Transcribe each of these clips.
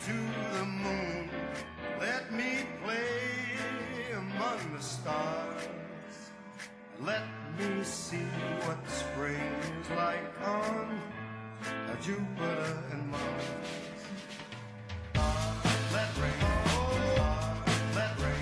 to the moon. Let me play among the stars. Let me see what spring is like on Jupiter and Mars. Let rain fall, let rain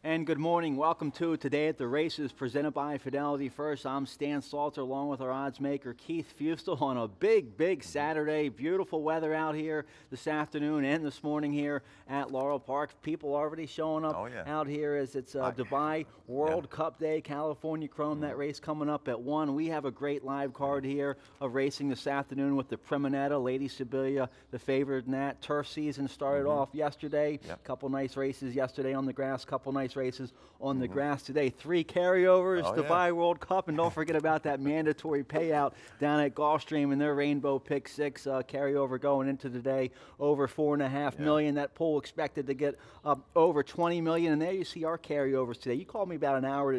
And good morning. Welcome to Today at the Races, presented by Fidelity First. I'm Stan Salter, along with our odds maker, Keith FEUSTLE, on a big Saturday. Beautiful weather out here this afternoon and this morning here at Laurel Park. People already showing up out here as it's Dubai World Cup Day, California Chrome, that race coming up at 1. We have a great live card here of racing this afternoon with the Premonetta, Lady Sibylla, the favorite in that. Turf season started off yesterday. Couple nice races yesterday on the grass, couple nice races on the grass today. 3 carryovers, Dubai World Cup, and don't forget about that mandatory payout down at Gulfstream and their Rainbow Pick 6 carryover going into today, over $4.5 million. That pool expected to get over $20 million, and there you see our carryovers today. You called me about an hour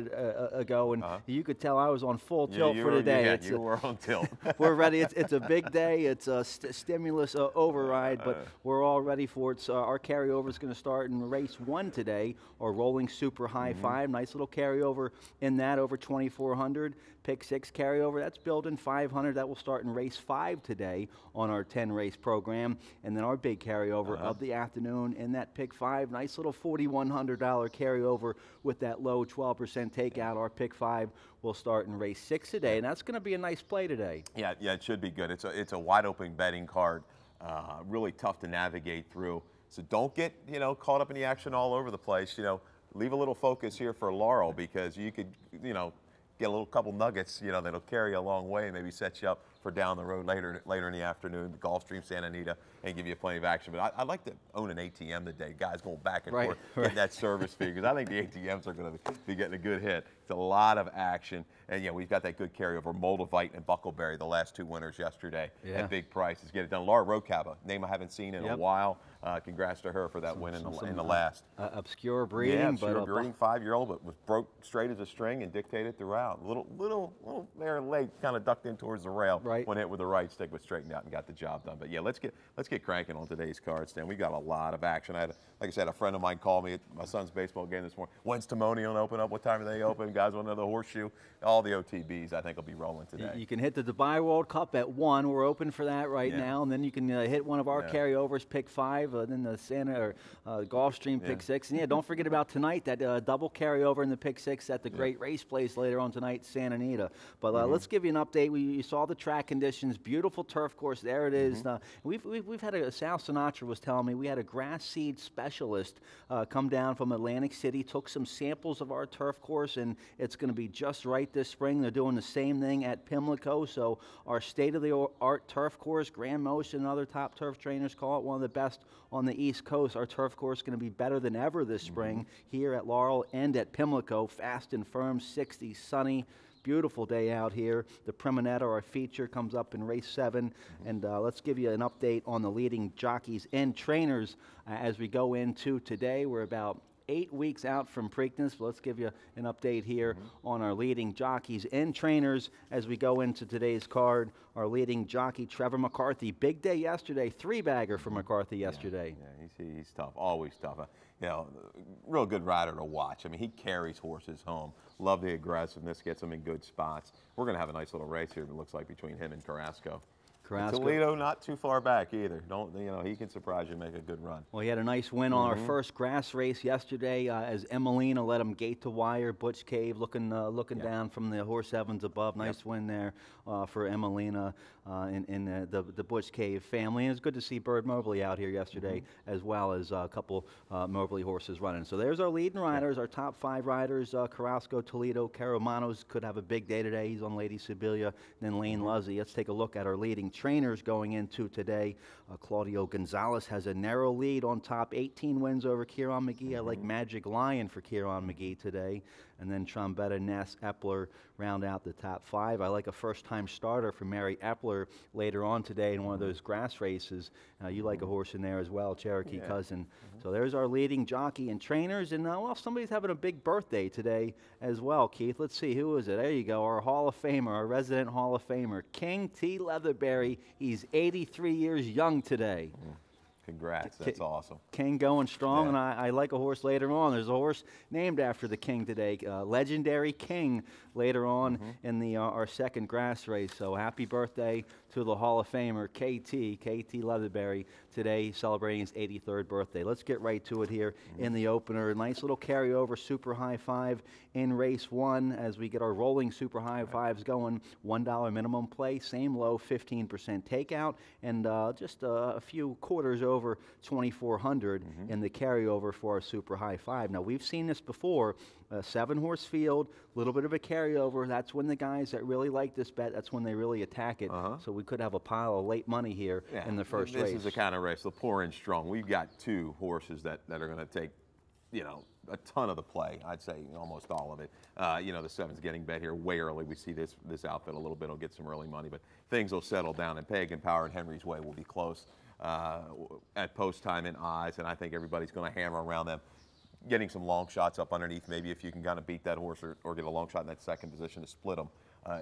ago, and you could tell I was on full tilt for today. You were on tilt. We're ready. It's a big day. It's a stimulus override, but we're all ready for it. So our carryover is going to start in race 1 today, or rolling super high 5. Nice little carryover in that, over 2,400. Pick 6 carryover, that's building 500. That will start in race 5 today on our 10 race program. And then our big carryover of the afternoon in that pick 5, nice little $4,100 carryover with that low 12% takeout. Our pick 5 will start in race 6 today, and that's going to be a nice play today. Yeah, it should be good. It's a wide open betting card, really tough to navigate through. So don't get caught up in the action all over the place. Leave a little focus here for Laurel, because you could get a couple nuggets that'll carry you a long way and maybe set you up for down the road later in the afternoon, the Gulfstream, Santa Anita, and give you plenty of action. But I'd like to own an ATM today. Guys going back and forth, getting that service fee, because I think the ATMs are going to be getting a good hit. It's a lot of action. And we've got that good carryover. Moldavite and Buckleberry, the last 2 winners yesterday at big prices. Get it done. Laura Roadcaba, name I haven't seen in a while. Congrats to her for that win in the last. Obscure breeding. Yeah, obscure breeding, 5-year-old, but was broke straight as a string and dictated throughout. Little there late, kind of ducked in towards the rail. When hit with the right stick, was straightened out and got the job done. But yeah, let's get cranking on today's card, Stan. We got a lot of action. Like I said, a friend of mine called me at my son's baseball game this morning. When's Timonian open up? What time are they open? Guys want another horseshoe. All the OTBs, I think, will be rolling today. You can hit the Dubai World Cup at 1. We're open for that right now, and then you can hit one of our carryovers, pick 5, then the Santa or Gulfstream pick 6. And don't forget about tonight, that double carryover in the pick 6 at the great race place later on tonight, Santa Anita. But let's give you an update. You saw the track conditions, beautiful turf course. There it is. We've had Sal Sinatra was telling me we had a grass seed specialist come down from Atlantic City, took some samples of our turf course, and it's going to be just right this spring. They're doing the same thing at Pimlico. So our state-of-the-art turf course, Graham Motion and other top turf trainers call it one of the best on the East Coast. Our turf course is going to be better than ever this spring here at Laurel and at Pimlico. Fast and firm, 60, sunny. Beautiful day out here. The Premonetta, our feature, comes up in race 7. And let's give you an update on the leading jockeys and trainers as we go into today. We're about 8 weeks out from Preakness, but let's give you an update here on our leading jockeys and trainers as we go into today's card. Our leading jockey, Trevor McCarthy. Big day yesterday, 3-bagger for McCarthy yesterday. Yeah, he's tough, always tough. Real good rider to watch. I mean, he carries horses home. Love the aggressiveness, gets them in good spots. We're going to have a nice little race here, it looks like, between him and Carrasco. Toledo not too far back either. He can surprise you and make a good run. Well, he had a nice win on our first grass race yesterday as Emelina led him gate to wire. Butch Cave looking down from the horse heavens above. Nice win there for Emelina in the Butch Cave family. And it's good to see Bird Mobley out here yesterday as well as a couple Mobley horses running. So there's our leading riders, our top 5 riders. Carrasco, Toledo, Karamanos could have a big day today. He's on Lady Sibylla, then Lane Luzzy. Let's take a look at our leading trainers going into today. Claudio Gonzalez has a narrow lead on top, 18 wins over Kieran McGee. I like Magic Lion for Kieran McGee today. And then Trombetta, Ness, Epler round out the top 5. I like a first-time starter for Mary Epler later on today in one of those grass races. You like a horse in there as well, Cherokee Cousin. So there's our leading jockey and trainers. And well, somebody's having a big birthday today as well, Keith. Let's see, who is it? There you go, our Hall of Famer, our resident Hall of Famer, King T. Leatherberry. He's 83 years young today. Congrats, that's awesome. King going strong, and I like a horse later on. There's a horse named after the King today, Legendary King, later on in the our second grass race. So happy birthday to the Hall of Famer, KT Leatherberry, today celebrating his 83rd birthday. Let's get right to it here in the opener. Nice little carryover super high 5 in race 1 as we get our rolling super high 5s going. $1 minimum play, same low, 15% takeout, and just a few quarters over 2,400 in the carryover for our super high 5. Now we've seen this before. 7-horse field, a little bit of a carryover. That's when the guys that really like this bet, that's when they really attack it. So we could have a pile of late money here in the first race. This is the kind of race, they'll pour in strong. We've got 2 horses that are going to take, you know, a ton of the play. I'd say almost all of it. You know, the 7's getting bet here way early. We see this outfit a little bit. Will get some early money, but things will settle down. And Pagan Power and Henry's Way will be close at post time in odds, and I think everybody's going to hammer around them. Getting some long shots up underneath, maybe if you can kind of beat that horse or get a long shot in that second position to split them,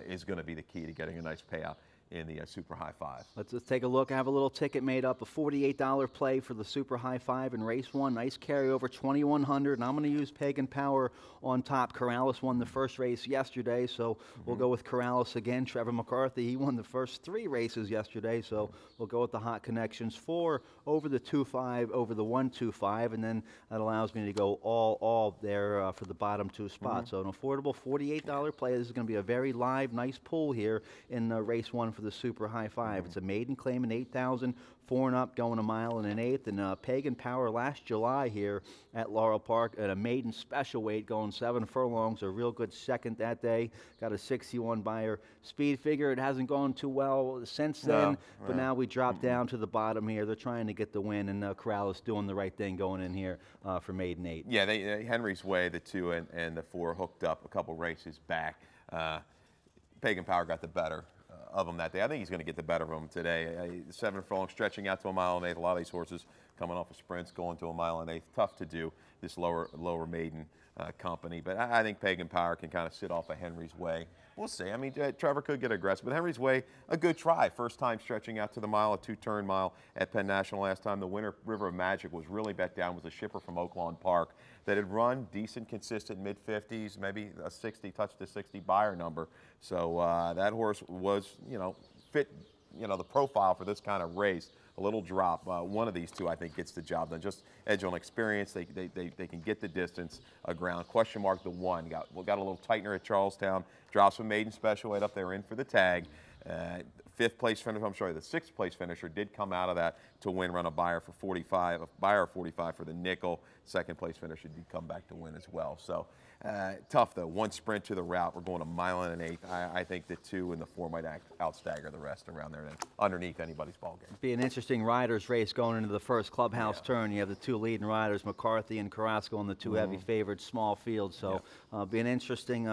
is going to be the key to getting a nice payout in the super high 5. Let's take a look. I have a little ticket made up, a $48 play for the super high 5 in race 1. Nice carryover, 2,100, and I'm going to use Pagan Power on top. Corrales won the first race yesterday, so we'll go with Corrales again. Trevor McCarthy, he won the first 3 races yesterday, so we'll go with the hot connections. 4 over the 2-5, over the 1-2-5, and then that allows me to go all there for the bottom 2 spots. So an affordable $48 play. This is going to be a very live, nice pull here in race 1 for the super high 5. It's a maiden claim in 8,000, 4 and up, going a mile and an eighth. And Pagan Power last July here at Laurel Park at a maiden special weight, going 7 furlongs, a real good second that day. Got a 61 buyer speed figure. It hasn't gone too well since then, but now we drop down to the bottom here. They're trying to get the win, and Corrales doing the right thing going in here for maiden 8. Yeah, Henry's Way, the 2 and the 4 hooked up a couple races back. Pagan Power got the better of him that day. I think he's going to get the better of him today. 7 furlong stretching out to a mile and eighth. A lot of these horses coming off of sprints going to a mile and eighth. Tough to do, this lower maiden company. But I think Pagan Power can kind of sit off of Henry's Way. We'll see. I mean, Trevor could get aggressive, but Henry's Way, a good try. First time stretching out to the mile, a 2-turn mile at Penn National last time. The winner, River of Magic, was really bet down. Was a shipper from Oaklawn Park that had run decent, consistent mid-50s, maybe a 60, touched the 60 buyer number. So that horse was, you know, fit, you know, the profile for this kind of race. A little drop. One of these 2, I think, gets the job done. Just edge on experience. They can get the distance ground. Question mark the 1. Got a little tightener at Charlestown. Drops from maiden special weight up there in for the tag. 5th place finisher, I'm sorry, the 6th place finisher did come out of that to win, run a buyer for 45, a buyer 45 for the nickel. 2nd place finisher did come back to win as well. So tough though, 1 sprint to the route. We're going a mile and an eighth. I think the 2 and the 4 might outstagger the rest around there and underneath anybody's ball game. Be an interesting riders race going into the first clubhouse turn. You have the 2 leading riders, McCarthy and Carrasco, and the 2 heavy favorites, small field. So be an interesting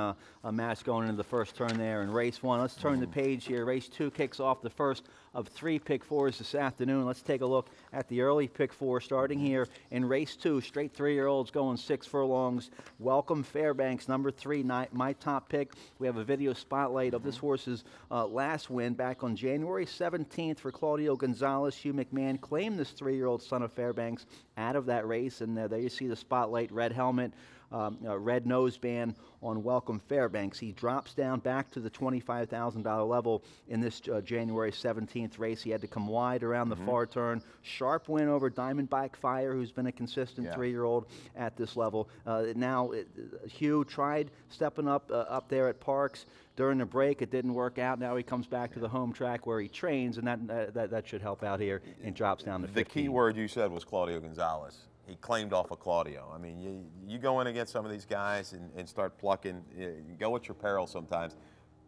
match going into the first turn there in race 1. Let's turn the page here. Race 2 kicks off the first of 3 pick 4s this afternoon. Let's take a look at the early pick 4 starting here in race 2. Straight 3-year-olds going 6 furlongs. Welcome Fairbanks, number 3, my top pick. We have a video spotlight of this horse's last win back on January 17th for Claudio Gonzalez. Hugh McMahon claimed this 3-year-old son of Fairbanks out of that race, and there you see the spotlight, red helmet, red noseband on Welcome Fairbanks. He drops down back to the $25,000 level in this January 17th race. He had to come wide around the far turn. Sharp win over Diamondback Fire, who's been a consistent 3-year-old at this level. Now, Hugh tried stepping up there at Parks during the break. It didn't work out. Now he comes back to the home track where he trains, and that should help out here and drops down to 15. The key word you said was Claudio Gonzalez. He claimed off of Claudio. I mean, you go in against some of these guys and start plucking. You go at your peril sometimes.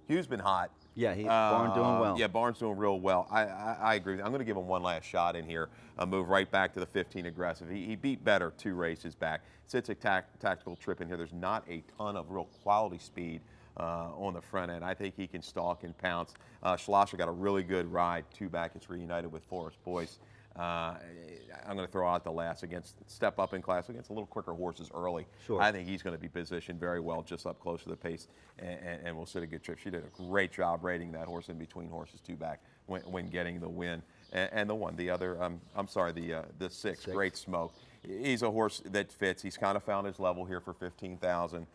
Hugh's been hot. Yeah, Barnes doing well. Yeah, Barnes doing real well. I agree. I'm going to give him one last shot in here. Move right back to the 15 aggressive. He beat better 2 races back. Sits a tactical trip in here. There's not a ton of real quality speed on the front end. I think he can stalk and pounce. Schlosser got a really good ride. 2 back. It's reunited with Forrest Boyce. I'm going to throw out the last step up in class against a little quicker horses early. Sure. I think he's going to be positioned very well just up close to the pace and will sit a good trip. She did a great job rating that horse in between horses 2 back when getting the win. And the one, the other, I'm sorry, the six, Great Smoke. He's a horse that fits. He's kind of found his level here for 15,000.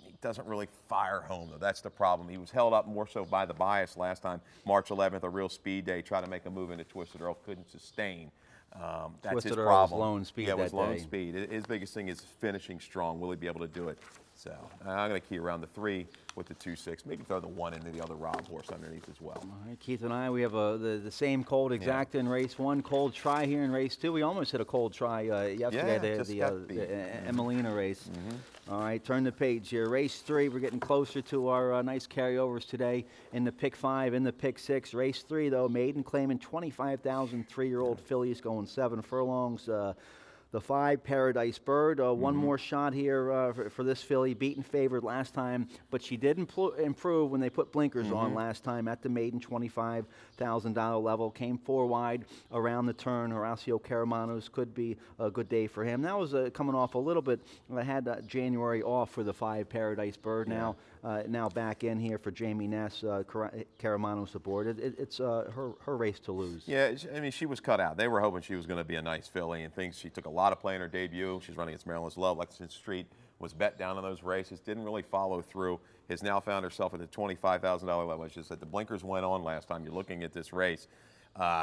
He doesn't really fire home, though. That's the problem. He was held up more so by the bias last time. March 11th, a real speed day, tried to make a move into Twisted Earl, couldn't sustain. That's his problem. Was lone speed yeah, it was that lone day. speed. His biggest thing is finishing strong. Will he be able to do it? So I'm going to key around the 3 with the 2-6. Maybe throw the 1 into the other Rob horse underneath as well. All right, Keith and I, we have the same cold exacta in race 1, cold try here in race 2. We almost hit a cold try yesterday, the Emelina race. All right, turn the page here. Race 3, we're getting closer to our nice carryovers today in the pick 5 and the pick 6. Race 3, though, maiden claiming 25,000 3-year-old fillies going 7 furlongs. The 5, Paradise Bird, one more shot here for this filly, beaten favored last time, but she did improve when they put blinkers on last time at the maiden $25,000 level. Came 4 wide around the turn. Horacio Karamanos could be a good day for him. That was coming off a little bit. I had January off for the 5, Paradise Bird. Now back in here for Jamie Ness, Karamanos aboard. It's her race to lose. Yeah, I mean, she was cut out. They were hoping she was going to be a nice filly and things. She took a lot of play in her debut. She's running against Maryland's Love. Lexington Street was bet down in those races. Didn't really follow through. Has now found herself at the $25,000 level. It's just that the blinkers went on last time. You're looking at this race.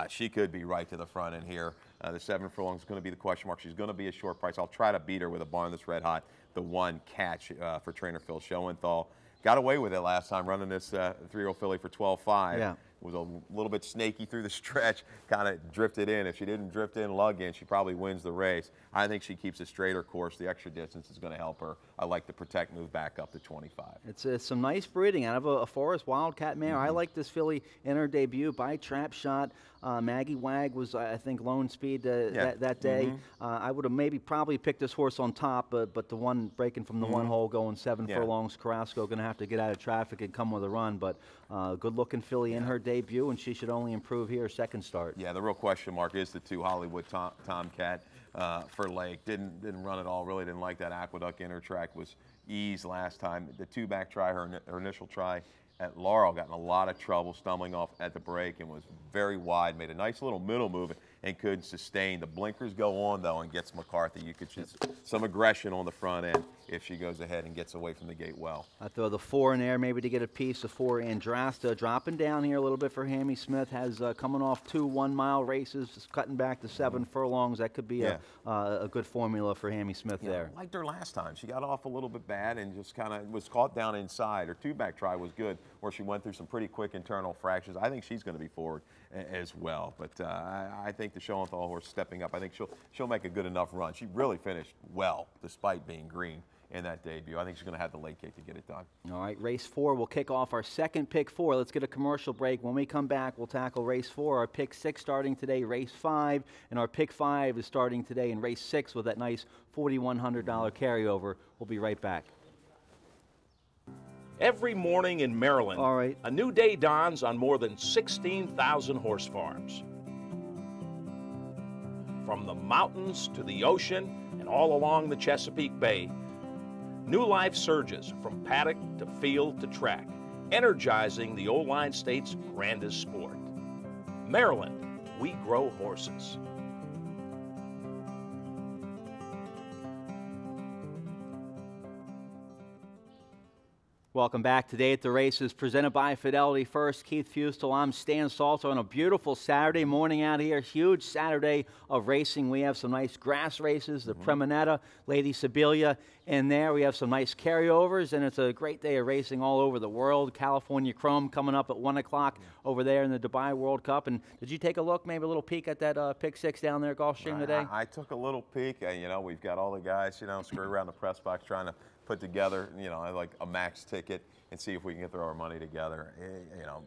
She could be right to the front in here. The 7 furlong is going to be the question mark. She's going to be a short price. I'll try to beat her with a barn that's red hot. The 1 Catch for trainer Phil Schoenthal. Got away with it last time running this 3-year-old filly for 12.5. Yeah. Was a little bit snaky through the stretch, kind of drifted in. If she didn't drift in, lug in, she probably wins the race. I think she keeps a straighter course. The extra distance is going to help her. I like the Protect move back up to 25. It's some nice breeding out of a Forest Wildcat mare. I like this filly in her debut by Trap Shot. Maggie Wag was, I think, lone speed that day. I would have probably picked this horse on top, but the one breaking from the 1 hole going 7 furlongs, Carrasco going to have to get out of traffic and come with a run. But good-looking filly in her debut, and she should only improve here second start. Yeah, the real question mark is the 2 Hollywood Tomcat for Lake. Didn't run at all. Really didn't like that Aqueduct inner track. Was ease last time. The 2 back try, her initial try at Laurel, got in a lot of trouble, stumbling off at the break and was very wide, made a nice little middle move and couldn't sustain. The blinkers go on, though, and gets McCarthy. You could just some aggression on the front end if she goes ahead and gets away from the gate well. I throw the 4 in there maybe to get a piece. The 4, Andrasta, dropping down here a little bit for Hammy Smith. Has coming off 2 1-mile races, just cutting back to 7 furlongs. That could be a good formula for Hammy Smith there. I liked her last time. She got off a little bit bad and just kind of was caught down inside. Her 2-back try was good, where she went through some pretty quick internal fractions. I think she's going to be forward as well. But I think the Schoenthal horse stepping up. I think she'll make a good enough run. She really finished well despite being green in that debut. I think she's going to have the late kick to get it done. All right, race 4. We'll kick off our second pick 4. Let's get a commercial break. When we come back, we'll tackle race 4. Our pick 6 starting today, race 5, and our pick 5 is starting today in race 6 with that nice $4,100 carryover. We'll be right back. Every morning in Maryland, all right, a new day dawns on more than 16,000 horse farms. From the mountains to the ocean and all along the Chesapeake Bay, new life surges from paddock to field to track, energizing the O-Line State's grandest sport. Maryland, we grow horses. Welcome back. Today at the races, presented by Fidelity First. Keith FEUSTLE, I'm Stan Salter on a beautiful Saturday morning out here. Huge Saturday of racing. We have some nice grass races, the Premonetta, Lady Sibylla in there. We have some nice carryovers, and it's a great day of racing all over the world. California Chrome coming up at 1 o'clock over there in the Dubai World Cup. And did you take a look, maybe a little peek at that pick 6 down there, Gulfstream today? I took a little peek. You know, we've got all the guys, you know, screwed around the press box trying to put together, you know, like a max ticket and see if we can throw our money together. You know,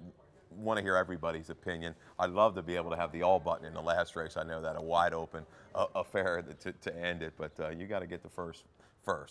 want to hear everybody's opinion. I'd love to be able to have the all button in the last race. I know that a wide open affair to end it, but you got to get the first.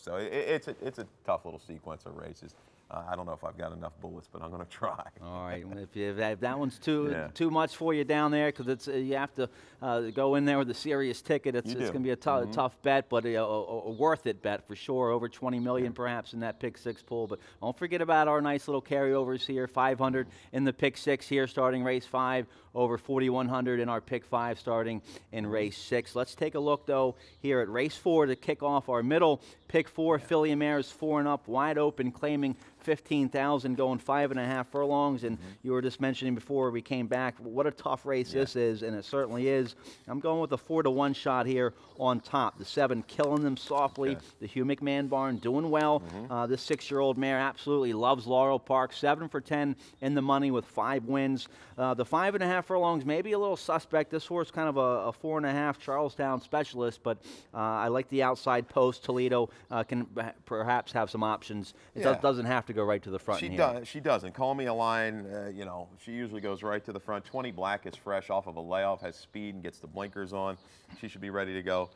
So it's a tough little sequence of races. I don't know if I've got enough bullets, but I'm going to try. All right. If that one's too much for you down there, because it's you have to go in there with a serious ticket. It's going to be a tough bet, but a worth it bet for sure. Over 20 million perhaps in that pick six pool. But don't forget about our nice little carryovers here. 500 in the pick six here, starting race 5. Over 4,100 in our pick 5 starting in race 6. Let's take a look though here at race 4 to kick off our middle pick 4. Filly mares 4 and up, wide open, claiming 15,000, going 5.5 furlongs. And you were just mentioning before we came back what a tough race this is, and it certainly is. I'm going with a 4-to-1 shot here on top. The 7 Killing Them Softly, the Hugh McMahon barn doing well. This 6-year-old mare absolutely loves Laurel Park. 7 for 10 in the money with 5 wins. The 5.5 furlongs maybe a little suspect. This horse kind of a 4.5 Charlestown specialist, but I like the outside post. Toledo can perhaps have some options. It doesn't have to go right to the front. She doesn't. Call Me a Line, you know, she usually goes right to the front. 20 Black is fresh off of a layoff, has speed and gets the blinkers on. She should be ready to go.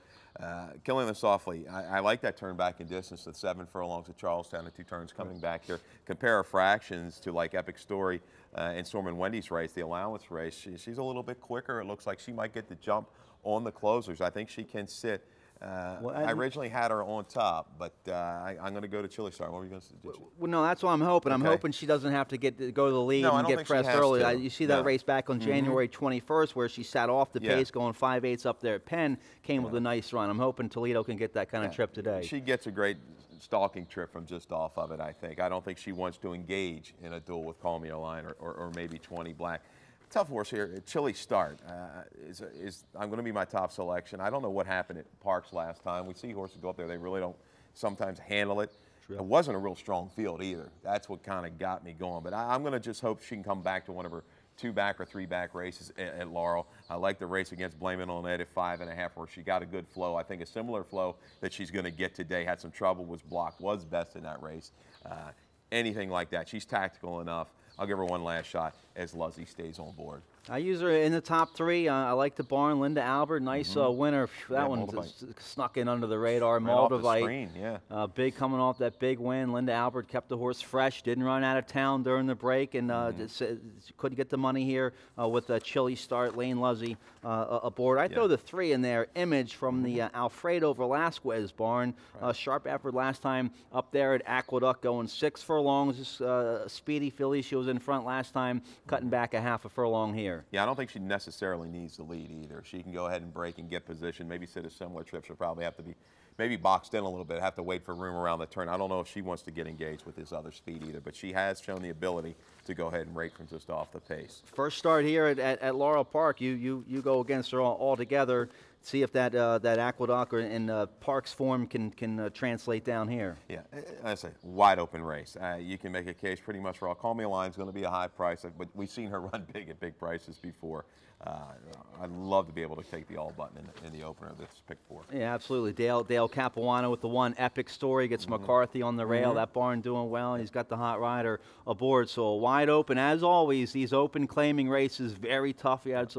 Killing Them Softly, I like that turn back in distance, the 7 furlongs at Charlestown and 2 turns coming back here. Compare her fractions to like Epic Story and Storm and Wendy's race, the allowance race. She's a little bit quicker. It looks like she might get the jump on the closers. I think she can sit. I originally had her on top, but I'm going to go to Chili Star. What were you going to suggest? Well, no, that's what I'm hoping. I'm hoping she doesn't have to go to the lead and get pressed early. You see that race back on January 21st where she sat off the pace going 5/8 up there at Penn, came with a nice run. I'm hoping Toledo can get that kind of trip today. She gets a great stalking trip from just off of it, I think. I don't think she wants to engage in a duel with Call Me a Line or maybe 20 Black. Tough horse here. Chili Start I'm going to be my top selection. I don't know what happened at Parks last time. We see horses go up there. They really don't sometimes handle it. It wasn't a real strong field either. That's what kind of got me going. But I'm going to just hope she can come back to one of her 2-back or 3-back races at Laurel. I like the race against Blame It On Ed at 5.5 where she got a good flow. I think a similar flow that she's going to get today. Had some trouble, was blocked, was best in that race. Anything like that. She's tactical enough. I'll give her one last shot as Luzzie stays on board. I use her in the top 3. I like the barn. Linda Albert, nice winner. That one snuck in under the radar. Moldavite, big coming off that big win. Linda Albert kept the horse fresh, didn't run out of town during the break, and couldn't get the money here with a Chili Start. Lane Luzzie aboard. I throw the 3 in there. Image from the Alfredo Velasquez barn. Sharp effort last time up there at Aqueduct, going 6 furlongs. Speedy filly. She was in front last time, cutting back a half a furlong here. Yeah, I don't think she necessarily needs the lead either. She can go ahead and break and get position, maybe sit a similar trip. She'll probably have to be maybe boxed in a little bit, have to wait for room around the turn. I don't know if she wants to get engaged with this other speed either, but she has shown the ability to go ahead and rake from just off the pace. First start here at Laurel Park, you go against her all together. See if that Aqueduct and Parks form can translate down here. Yeah, I say wide open race. You can make a case pretty much for all. Call Me a Line is going to be a high price, but we've seen her run big at big prices before. I'd love to be able to take the all button in the opener of this pick 4. Yeah, absolutely. Dale Capuano with the 1 Epic Story gets McCarthy on the rail. That barn doing well. He's got the hot rider aboard. So wide open as always. These open claiming races very tough. You have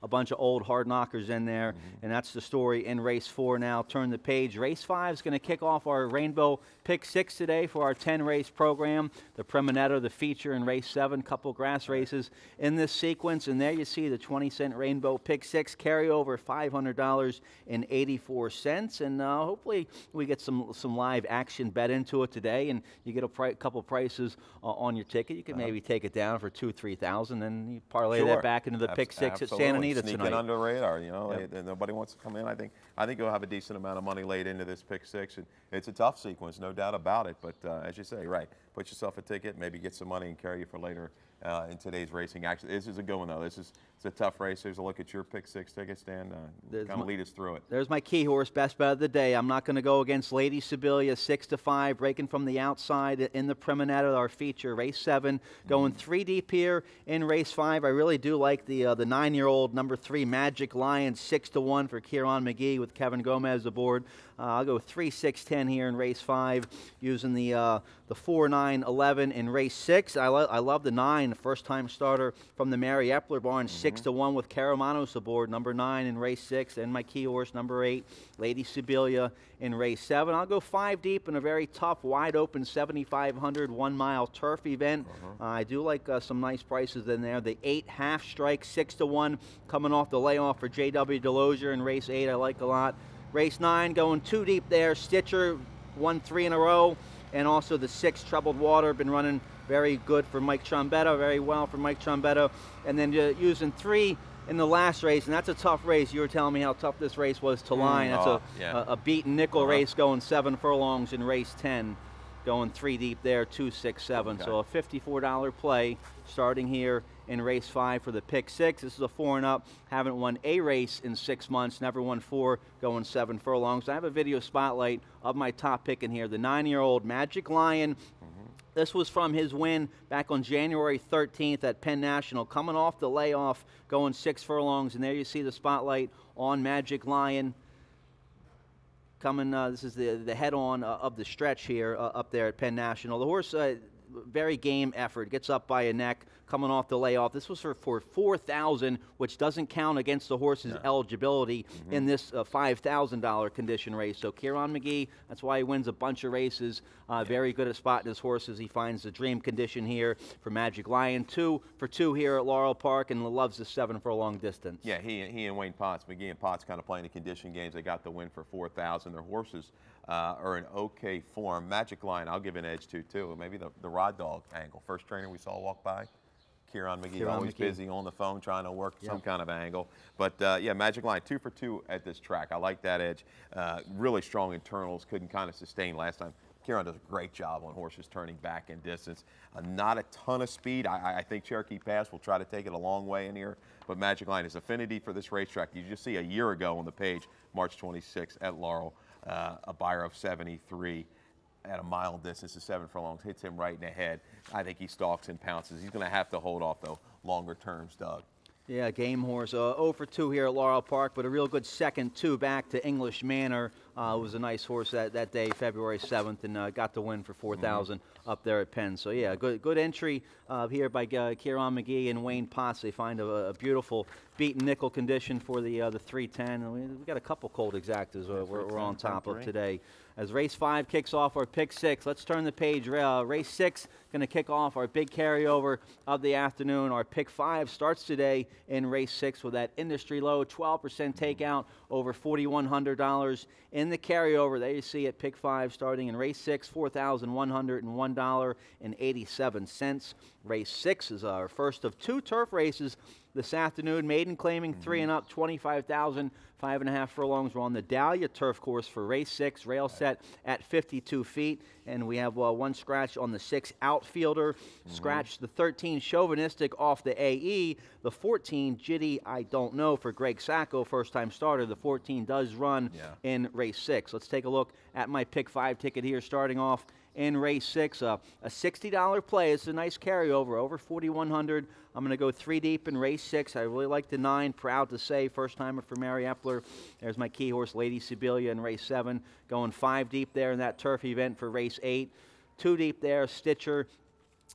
a bunch of old hard knockers in there, and that's the story in race 4 now. Turn the page. Race 5 is going to kick off our Rainbow Pick 6 today for our 10-race program. The Premonetta, the feature in race 7, couple grass races in this sequence, and there you see the 20-cent Rainbow Pick 6 carryover, $500.84, and hopefully we get some live action bet into it today, and you get a couple prices on your ticket. You can maybe take it down for $2,000-3,000, and you parlay that back into the Pick 6 at Santa Anita tonight. Sneaking under the radar, you know, nobody wants to come in. I think you'll have a decent amount of money laid into this Pick 6, and it's a tough sequence, no doubt about it. But as you say, put yourself a ticket, maybe get some money and carry you for later in today's racing action. This is a good one though. This is it's a tough race. There's a look at your pick 6 tickets, Dan. Kind of lead us through it. There's my key horse, best bet of the day. I'm not going to go against Lady Sibylla, 6-5, breaking from the outside in the Premonetta, our feature, race 7, going 3 deep here in race 5. I really do like the 9-year-old number 3 Magic Lion, 6-1 for Kieran McGee with Kevin Gomez aboard. I'll go 3, 6, 10 here in race 5, using the 4, 9, 11 in race 6. I love the 9, the first-time starter from the Mary Epler barn, 6-1 with Karamanos aboard, number 9 in race 6, and my key horse, number 8, Lady Sibylla in race 7. I'll go 5 deep in a very tough, wide-open 7,500 1-mile turf event. I do like some nice prices in there. The 8 half strike, 6-1, coming off the layoff for J.W. Delosier in race 8. I like a lot. Race 9 going 2 deep there. Stitcher won 3 in a row. And also the 6 Troubled Water, been running very good for Mike Trombetta, very well for Mike Trombetta. And then using 3 in the last race, and that's a tough race. You were telling me how tough this race was to line. That's a beaten nickel race going 7 furlongs in race 10. Going 3 deep there, 2, 6, 7. So a $54 play starting here in race 5 for the pick 6. This is a 4 and up. Haven't won a race in 6 months. Never won 4. Going 7 furlongs. I have a video spotlight of my top pick in here. The 9-year-old Magic Lion. This was from his win back on January 13th at Penn National. Coming off the layoff, going 6 furlongs. And there you see the spotlight on Magic Lion. Coming, this is the head-on of the stretch here up there at Penn National. The horse, very game effort, gets up by a neck, coming off the layoff. This was for 4,000, which doesn't count against the horse's eligibility in this $5,000 condition race. So Kieran McGee, that's why he wins a bunch of races. Very good at spotting his horses. He finds the dream condition here for Magic Lion. 2 for 2 here at Laurel Park, and loves the 7 furlong distance. Yeah, he and Wayne Potts, McGee and Potts, kind of playing the condition games. They got the win for 4,000. Their horses are in okay form. Magic Lion, I'll give an edge to too. Maybe the Rod Dog angle. First trainer we saw walk by. Kieran McGee, always busy on the phone trying to work some kind of angle. But yeah, Magic Lion, 2 for 2 at this track. I like that edge. Really strong internals, couldn't kind of sustain last time. Kieran does a great job on horses turning back in distance. Not a ton of speed. I think Cherokee Pass will try to take it a long way in here. But Magic Lion, his affinity for this racetrack, you just see a year ago on the page, March 26th at Laurel, a buyer of 73. At a mile distance to 7 furlongs, hits him right in the head. I think he stalks and pounces. He's going to have to hold off, though, longer terms, Doug. Yeah, game horse. 0 for 2 here at Laurel Park, but a real good second 2 back to English Manor. It was a nice horse that day, February 7th, and got the win for 4,000 up there at Penn. So, yeah, good entry here by Kieran McGee and Wayne Potts. They find a beautiful beaten nickel condition for the 310. And we got a couple cold exactas we're on top of today. As race 5 kicks off our pick 6, let's turn the page. Race 6 going to kick off our big carryover of the afternoon. Our pick 5 starts today in race 6 with that industry low 12% takeout, over $4,100 in the carryover. There you see it, pick 5 starting in race 6, $4,101.87. Race 6 is our first of 2 turf races this afternoon. Maiden claiming 3 and up, 25,000, 5.5 furlongs. We're on the Dahlia turf course for race 6, rail set at 52 feet. And we have 1 scratch on the 6 outfielder. Scratch the 13 Chauvinistic off the AE. The 14 Jitty, I don't know, for Greg Sacco, first time starter. The 14 does run in race 6. Let's take a look at my pick 5 ticket here starting off in race 6. A $60 play. It's a nice carryover, over $4,100. I'm going to go 3 deep in race 6. I really like the 9. Proud to say, first timer for Mary Epler. There's my key horse, Lady Sibylla, in race 7. Going 5 deep there in that turf event for race 8. 2 deep there, Stitcher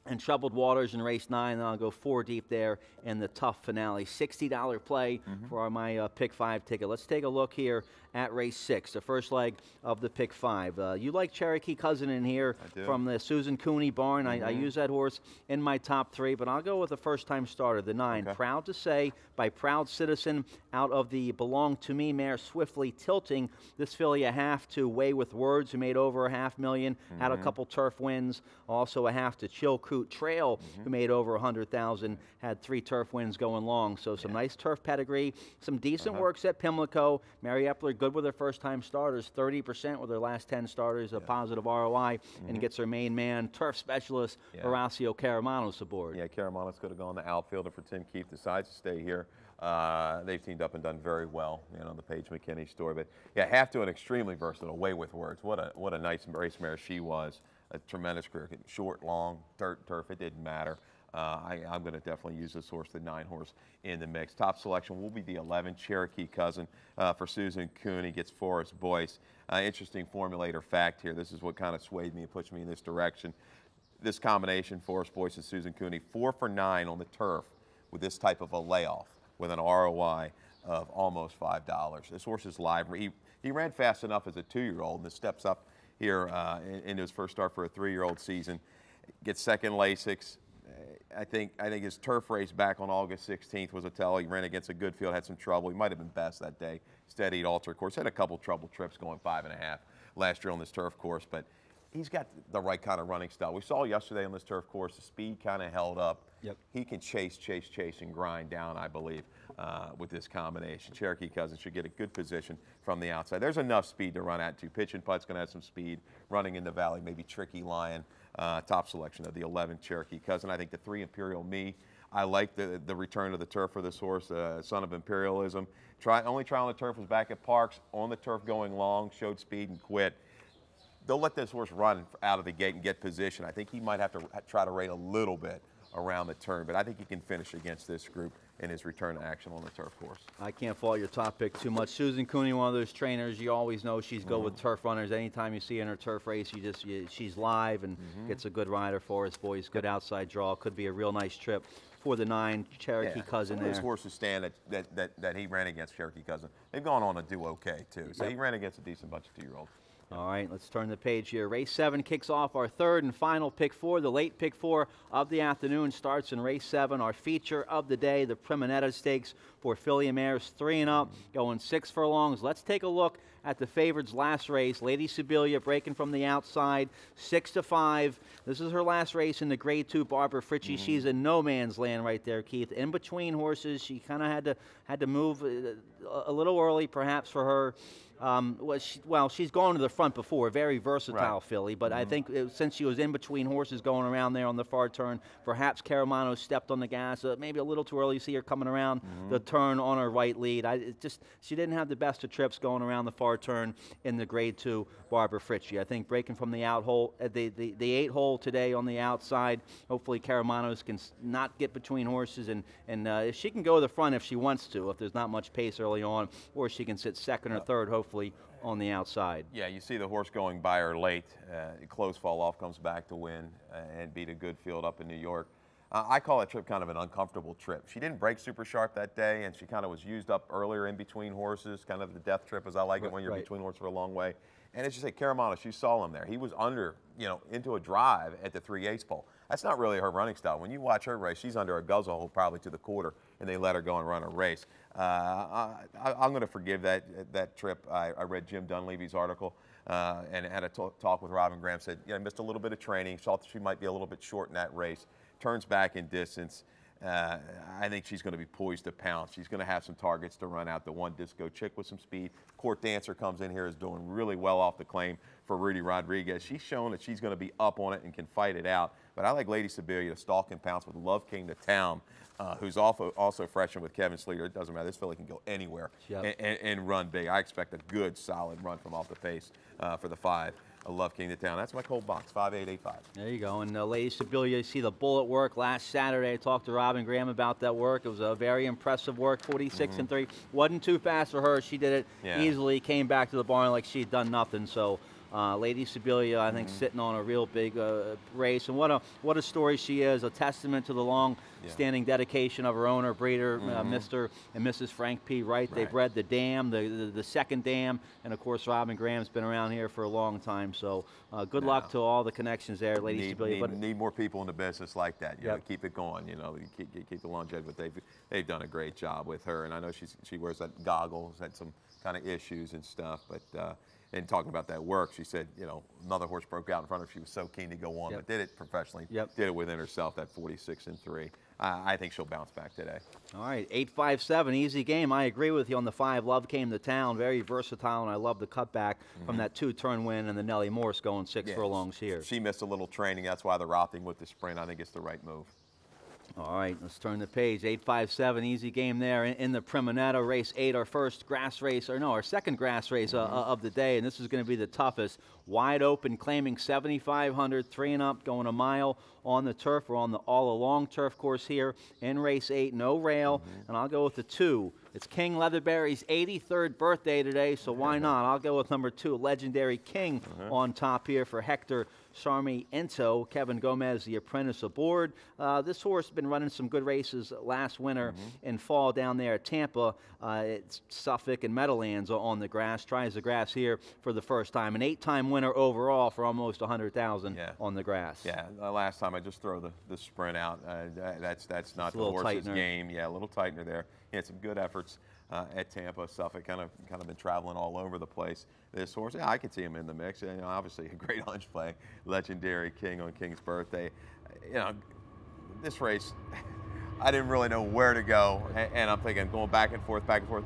and Troubled Waters in race 9. Then I'll go 4 deep there in the tough finale. $60 play for my pick 5 ticket. Let's take a look here at race 6, the first leg of the pick 5. You like Cherokee Cousin in here from the Susan Cooney barn. I use that horse in my top 3, but I'll go with the first-time starter, the 9. Proud to say, by Proud Citizen, out of the Belong to Me mare, Swiftly Tilting. This filly a half to Way with Words, who made over $500,000, had a couple turf wins, also a half to Chill Coot Trail, who made over 100,000, had 3 turf wins going long. So some nice turf pedigree, some decent works at Pimlico. Mary Epler, good with her first-time starters, 30% with her last 10 starters, a positive ROI, and gets her main man, turf specialist, Horacio Karamanos aboard. Yeah, Karamanos could have gone the outfielder for Tim Keefe, decides to stay here. They've teamed up and done very well, you know, the Paige McKinney story. But yeah, half to an extremely versatile, way with words. What a nice race mare she was. A tremendous career, short, long, dirt, turf, it didn't matter. I'm going to definitely use this horse, the 9-horse, in the mix. Top selection will be the 11, Cherokee Cousin for Susan Cooney, gets Forrest Boyce. Interesting formulator fact here. This is what kind of swayed me and pushed me in this direction. This combination, Forrest Boyce and Susan Cooney, 4 for 9 on the turf with this type of a layoff, with an ROI of almost $5. This horse is live. He ran fast enough as a 2-year-old, and this steps up here into his first start for a 3-year-old season. Gets second Lasix. I think his turf race back on August 16th was a tell. He ran against a good field, had some trouble. He might have been best that day. Steadied, altered course. Had a couple trouble trips going 5.5 last year on this turf course, but he's got the right kind of running style. We saw yesterday on this turf course, the speed kind of held up. Yep. He can chase, and grind down, I believe, with this combination. Cherokee Cousin should get a good position from the outside. There's enough speed to run at, too. Pitch and putt's going to have some speed. Running in the valley, maybe Tricky Lion. Top selection of the 11, Cherokee Cousin. I think the 3, Imperial Me. I like the return to the turf for this horse, son of Imperialism. Only trial on the turf was back at Parks, on the turf going long, showed speed and quit. They'll let this horse run out of the gate and get position. I think he might have to try to rate a little bit around the turn, but I think he can finish against this group in his return to action on the turf course. I can't fault your top pick too much. Susan Cooney, one of those trainers, you always know she's good with turf runners. Anytime you see her in her turf race, she's live and gets a good rider for us. Boys, good outside draw. Could be a real nice trip for the 9, Cherokee Cousin there. His horses stand that he ran against, Cherokee Cousin, they've gone on to do okay, too. So he ran against a decent bunch of 2-year-olds. All right, let's turn the page here. Race 7 kicks off our 3rd and final pick 4. The late pick 4 of the afternoon starts in race 7. Our feature of the day, the Primonetta Stakes for filly mares 3 and up, going 6 furlongs. Let's take a look at the favorites' last race. Lady Sibylla breaking from the outside, 6-5. This is her last race in the Grade 2 Barbara Fritchie. She's in no man's land right there, Keith. In between horses, she kind of had to move a little early, perhaps, for her. She's gone to the front before, very versatile filly, but I think since she was in between horses going around there on the far turn, perhaps Karamanos stepped on the gas, maybe a little too early. You see her coming around the turn on her right lead. She didn't have the best of trips going around the far turn in the Grade 2 Barbara Fritchie. I think breaking from the out hole, the 8 hole today on the outside, hopefully Karamanos can not get between horses, and if she can go to the front if she wants to, if there's not much pace early on, or she can sit 2nd or 3rd, hopefully on the outside. Yeah, you see the horse going by her late. Close fall off, comes back to win and beat a good field up in New York. I call that trip kind of an uncomfortable trip. She didn't break super sharp that day, and she kind of was used up earlier in between horses, kind of the death trip as I like it when you're between horses for a long way. And as you say, Karamanos, you saw him there. He was under, into a drive at the 3/8 pole. That's not really her running style. When you watch her race, she's under a guzzle hole probably to the quarter, and they let her go and run a race. I'm going to forgive that trip. I read Jim Dunleavy's article and had a talk with Robin Graham. Said, missed a little bit of training. Thought she might be a little bit short in that race. Turns back in distance. I think she's going to be poised to pounce. She's going to have some targets to run out. The 1 Disco Chick with some speed. Court Dancer comes in here, is doing really well off the claim for Rudy Rodriguez. She's shown that she's going to be up on it and can fight it out. But I like Lady Sibylla to stalk and pounce with Love King to Town, who's also freshman with Kevin Sleeter. It doesn't matter. This filly can go anywhere and run big. I expect a good, solid run from off the pace for the 5. I love King to Town. That's my cold box, 5885. There you go. And Lady Sibylla, you see the bullet work last Saturday. I talked to Robin Graham about that work. It was a very impressive work, 46-3. Wasn't too fast for her. She did it easily, came back to the barn like she'd done nothing. So Lady Sibylla, I think, sitting on a real big race. And what a story she is, a testament to the long-standing dedication of her owner, breeder, Mr. and Mrs. Frank P. Wright. They bred the dam, the second dam, and, of course, Robin Graham's been around here for a long time. So good luck to all the connections there, Lady Sibylla. Need more people in the business like that. You know, keep it going. Keep the longevity. But they've done a great job with her. And I know she wears that goggles, had some kind of issues and stuff. But and talking about that work, she said, you know, another horse broke out in front of her. She was so keen to go on, but did it professionally. Did it within herself, that 46-3. I think she'll bounce back today. All right, 8-5-7, easy game. I agree with you on the 5. Love Came to Town, very versatile, and I love the cutback from that 2-turn win and the Nellie Morse going 6 furlongs here. She missed a little training. That's why they're opting with the sprint. I think it's the right move. All right, let's turn the page. 8-5-7, easy game there in the Primonetto. Race 8, our first grass race, or no, our second grass race of the day, and this is going to be the toughest. Wide open, claiming 7,500, 3 and up, going a mile on the turf. We're on the all-along turf course here in race 8, no rail, and I'll go with the 2. It's King Leatherberry's 83rd birthday today, so why not? I'll go with number 2, Legendary King, on top here for Hector Sarmiento. Kevin Gomez, the apprentice, aboard. This horse has been running some good races last winter and fall down there at Tampa. It's Suffolk and Meadowlands on the grass. Tries the grass here for the first time. An 8-time winner overall for almost 100,000 on the grass. Yeah, last time I just throw the sprint out. That's not the horse's game. Yeah, a little tightener there. He had some good efforts at Tampa. Suffolk kind of been traveling all over the place. This horse, I could see him in the mix. You know, obviously a great hunch play. Legendary King on King's birthday. You know, this race, I didn't really know where to go, and I'm thinking going back and forth, back and forth.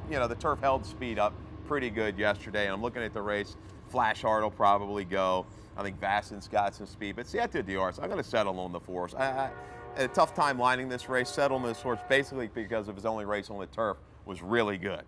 You know, the turf held speed up pretty good yesterday, and I'm looking at the race. Flash Heart will probably go. I think Vasten's got some speed, but Siete Dios, I'm going to settle on the 4. I had a tough time lining this race, settled on this horse basically because of his only race on the turf was really good.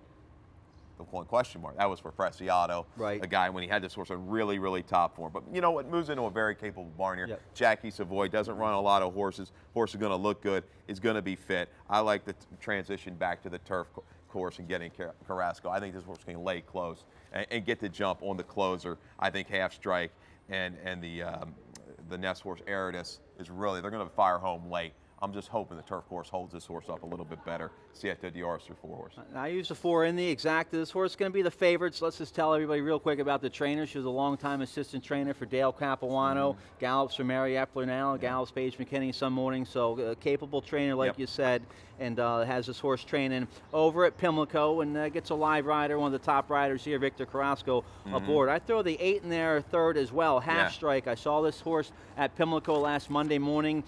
The one question mark, that was for Preciado, a guy when he had this horse in really, really top form. But you know what, moves into a very capable barn here. Jackie Savoy doesn't run a lot of horses. Horse is going to look good, is going to be fit. I like the transition back to the turf course and getting Carrasco. I think this horse can lay close and get the jump on the closer. I think Half Strike and the Nest horse Eridas is really, they're going to fire home late. I'm just hoping the turf course holds this horse up a little bit better. Siete Dios or 4 horse. I use the 4 in the exacta. This horse is going to be the favorite. So let's just tell everybody real quick about the trainer. She was a longtime assistant trainer for Dale Capuano. Gallops for Mary Epler now. Gallops Paige McKinney some morning. So capable trainer, like you said, and has this horse training over at Pimlico and gets a live rider, one of the top riders here, Victor Carrasco, aboard. I throw the 8 in there, 3rd as well. Half Strike. I saw this horse at Pimlico last Monday morning.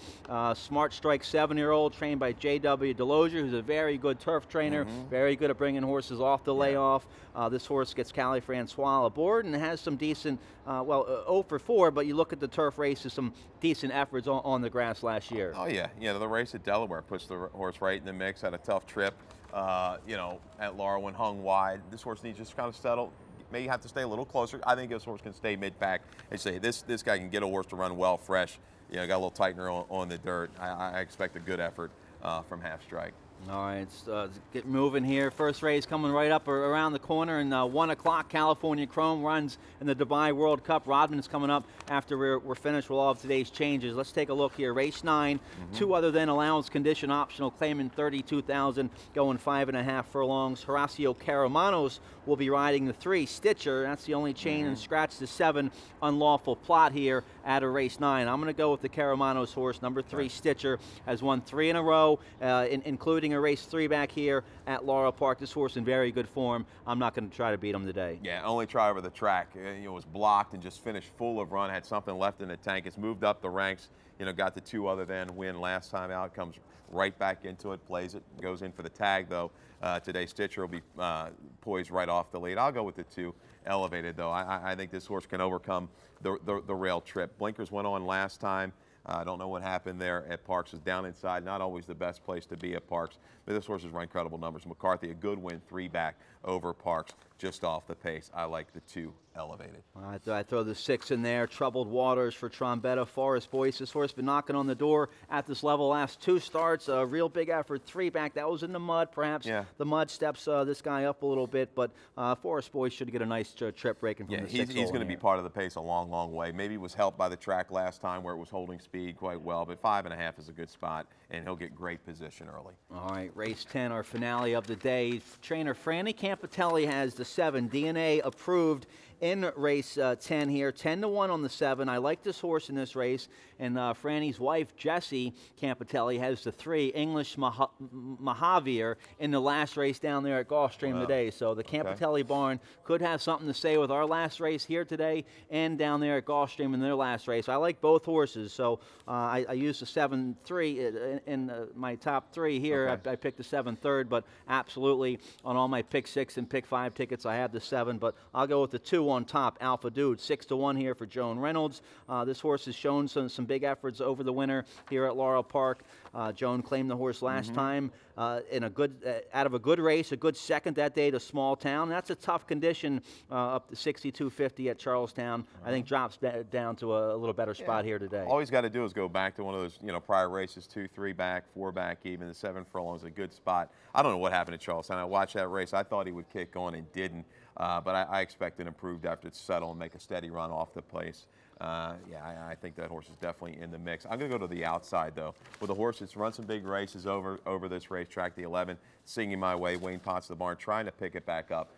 Smart Strike 7-year-old trained by J.W. Delosier, who's a very good turf trainer, very good at bringing horses off the layoff. This horse gets Callie Francois aboard and has some decent, 0 for 4, but you look at the turf races, some decent efforts on the grass last year. Oh, yeah. Yeah, the race at Delaware puts the horse right in the mix, had a tough trip, you know, at Laurel when hung wide. This horse needs to just kind of settle. May have to stay a little closer. I think this horse can stay mid-pack. They say this guy can get a horse to run well, fresh. You know, got a little tightener on the dirt. I expect a good effort from Half Strike. All right, let's get moving here. First race coming right up around the corner, and 1 o'clock, California Chrome runs in the Dubai World Cup. Rodman's coming up after we're finished with all of today's changes. Let's take a look here. Race 9, 2 other than allowance condition optional, claiming 32,000, going 5.5 furlongs. Horacio Karamanos will be riding the 3, Stitcher. That's the only chain, and scratch the 7, Unlawful Plot here at a race 9. I'm going to go with the Karamanos horse, number 3, Stitcher, has won 3 in a row, including a race 3 back here at Laurel Park. This horse in very good form. I'm not going to try to beat him today. Yeah, only try over the track. It was blocked and just finished full of run, had something left in the tank. It's moved up the ranks, you know, got the 2 other than win last time out, comes right back into it, plays it, goes in for the tag though. Today Stitcher will be poised right off the lead. I'll go with the 2 Elevated though. I think this horse can overcome the rail trip. Blinkers went on last time. I don't know what happened there at Parks. It's down inside, not always the best place to be at Parks. But this horse has run incredible numbers. McCarthy, a good win, 3 back over Parks, just off the pace. I like the 2 Elevated. I throw the 6 in there. Troubled Waters for Trombetta. Forest Boyce. This horse been knocking on the door at this level last 2 starts. A real big effort, 3 back. That was in the mud. Perhaps the mud steps this guy up a little bit, but Forest Boyce should get a nice trip breaking from the 6. He's going to be part of the pace a long, long way. Maybe was helped by the track last time where it was holding speed quite well, but 5.5 is a good spot, and he'll get great position early. All right, race 10, our finale of the day. Trainer Franny Campitelli has the 7, DNA approved in race 10 here, 10-1 on the 7. I like this horse in this race, and Franny's wife, Jessie Campitelli, has the 3, English Mahavir, in the last race down there at Gulfstream today. So the Campitelli barn could have something to say with our last race here today and down there at Gulfstream in their last race. I like both horses, so I used the 7-3 in my top 3 here. I picked the 7 third, but absolutely on all my pick 6 and pick 5 tickets, I have the 7, but I'll go with the 2 on top, Alpha Dude, 6-1 here for Joan Reynolds. This horse has shown some big efforts over the winter here at Laurel Park. Joan claimed the horse last time in a good, out of a good race, a good second that day to Small Town. That's a tough condition up to 62.50 at Charlestown. I think drops down to a little better spot here today. All he's got to do is go back to one of those, prior races, 2, 3 back, 4 back, even the 7 furlong is a good spot. I don't know what happened at Charlestown. I watched that race. I thought he would kick on and didn't, but I expect an improved effort to settle and make a steady run off the place. I think that horse is definitely in the mix. I'm going to go to the outside, though, with a horse that's run some big races over this racetrack, the 11, Singing My Way, Wayne Potts the barn, trying to pick it back up.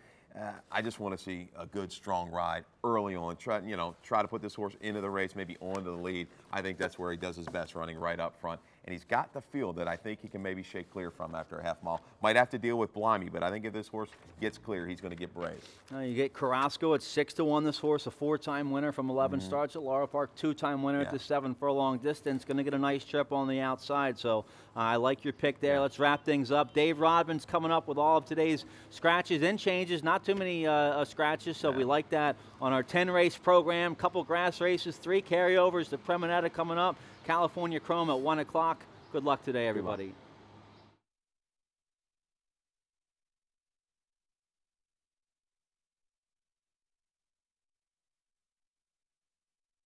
I just want to see a good, strong ride early on. Try to put this horse into the race, maybe onto the lead. I think that's where he does his best, running right up front. And he's got the field that I think he can maybe shake clear from after a half mile. Might have to deal with Blimey, but I think if this horse gets clear, he's going to get brave. You get Carrasco at 6-1. This horse, a 4-time winner from 11 starts at Laurel Park, 2-time winner at the 7 furlong distance. Going to get a nice trip on the outside. So I like your pick there. Let's wrap things up. Dave Rodman's coming up with all of today's scratches and changes. Not too many scratches, so we like that on our 10-race program. Couple grass races, 3 carryovers. The Premonetta coming up. California Chrome at 1 o'clock. Good luck today, everybody.